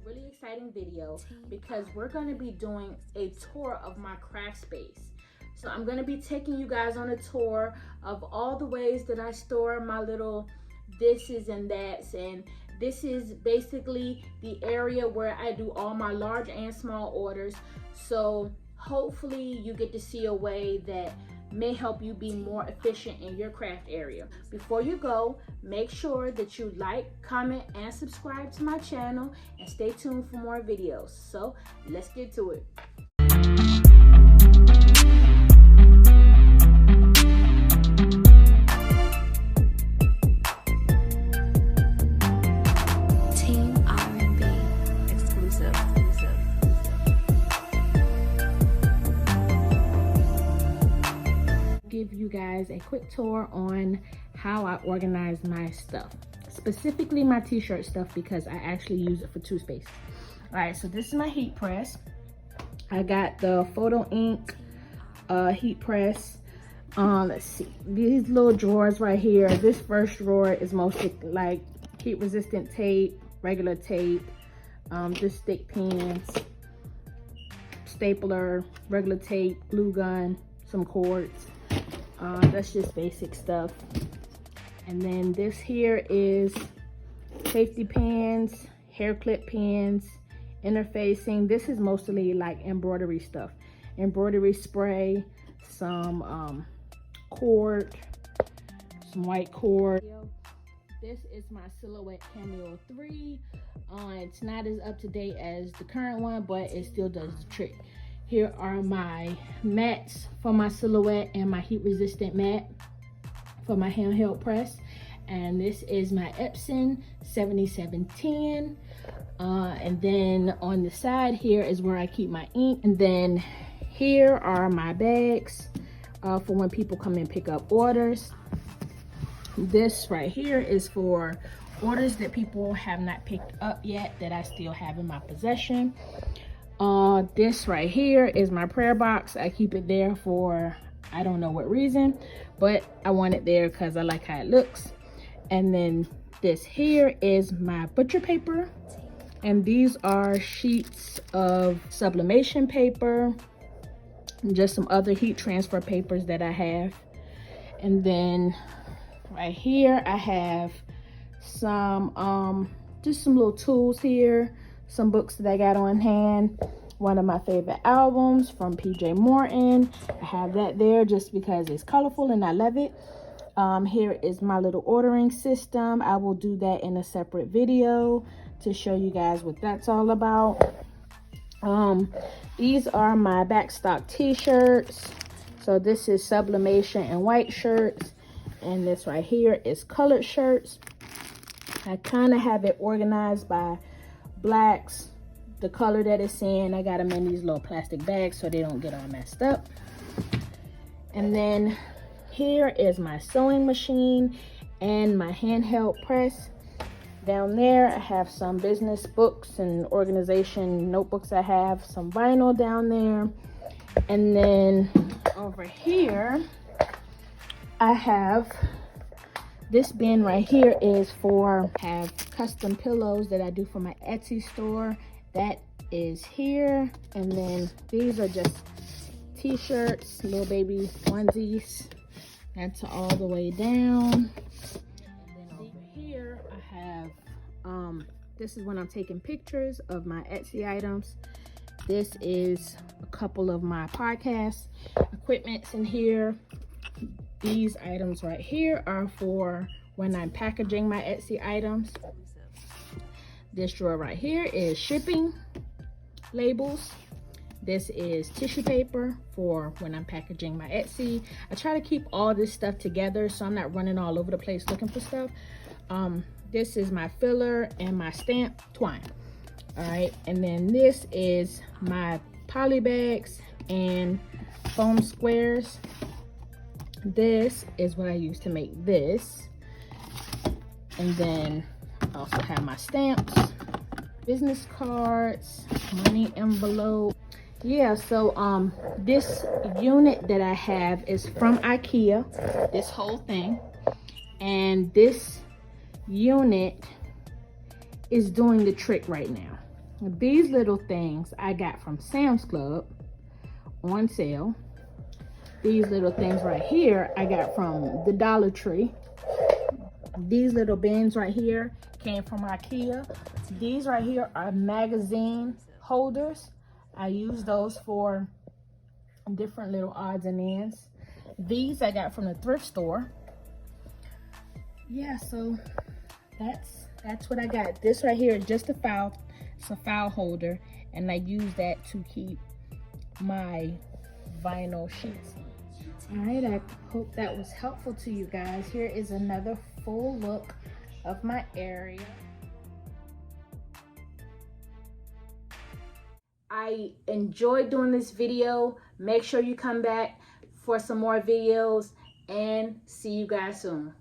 really exciting video because we're going to be doing a tour of my craft space. So I'm going to be taking you guys on a tour of all the ways that I store my little thises and that's, and this is basically the area where I do all my large and small orders. So hopefully you get to see a way that may help you be more efficient in your craft area. Before you go, make sure that you like, comment, and subscribe to my channel, and stay tuned for more videos. So let's get to it. Give you guys a quick tour on how I organize my stuff, specifically my t-shirt stuff, because I actually use it for 2 spaces. All right, so this is my heat press. I got the photo ink heat press. Let's see, these little drawers right here. This first drawer is mostly like heat resistant tape, regular tape, just stick pins, stapler, regular tape, glue gun, some cords. That's just basic stuff. And then this here is safety pins, hair clip pins, interfacing. This is mostly like embroidery stuff, embroidery spray, some cord, some white cord. This is my Silhouette Cameo 3. It's not as up to date as the current one, but it still does the trick. Here are my mats for my Silhouette and my heat resistant mat for my handheld press. And this is my Epson 7710. And then on the side here is where I keep my ink. And then here are my bags for when people come and pick up orders. This right here is for orders that people have not picked up yet that I still have in my possession. This right here is my prayer box. I keep it there for I don't know what reason, but I want it there because I like how it looks. And then this here is my butcher paper, and these are sheets of sublimation paper, just some other heat transfer papers that I have. And then right here I have some just some little tools here, some books that I got on hand, one of my favorite albums from PJ Morton. I have that there just because it's colorful and I love it. Here is my little ordering system. I will do that in a separate video to show you guys what that's all about. These are my backstock t-shirts. So this is sublimation and white shirts, and this right here is colored shirts. I kind of have it organized by blacks, the color that it's in. I got them in these little plastic bags so they don't get all messed up. And then here is my sewing machine and my handheld press. Down there I have some business books and organization notebooks. I have some vinyl down there. And then over here I have this bin right here is for have custom pillows that I do for my Etsy store. That is here. And then these are just t-shirts, little baby onesies. That's all the way down. And then over here I have this is when I'm taking pictures of my Etsy items. This is a couple of my podcast equipments in here. These items right here are for when I'm packaging my Etsy items. This drawer right here is shipping labels. This is tissue paper for when I'm packaging my Etsy. I try to keep all this stuff together so I'm not running all over the place looking for stuff. This is my filler and my stamp twine. All right, and then this is my poly bags and foam squares. This is what I use to make this. And then I also have my stamps, business cards, money envelope. Yeah, so this unit that I have is from IKEA, this whole thing. And this unit is doing the trick right now. These little things I got from Sam's Club on sale. These little things right here I got from the Dollar Tree. These little bins right here came from IKEA. These right here are magazine holders. I use those for different little odds and ends. These I got from the thrift store. Yeah, so that's what I got. This right here is just a file. It's a file holder, and I use that to keep my vinyl sheets. All right, I hope that was helpful to you guys. Here is another full look of my area. I enjoyed doing this video. Make sure you come back for some more videos, and see you guys soon.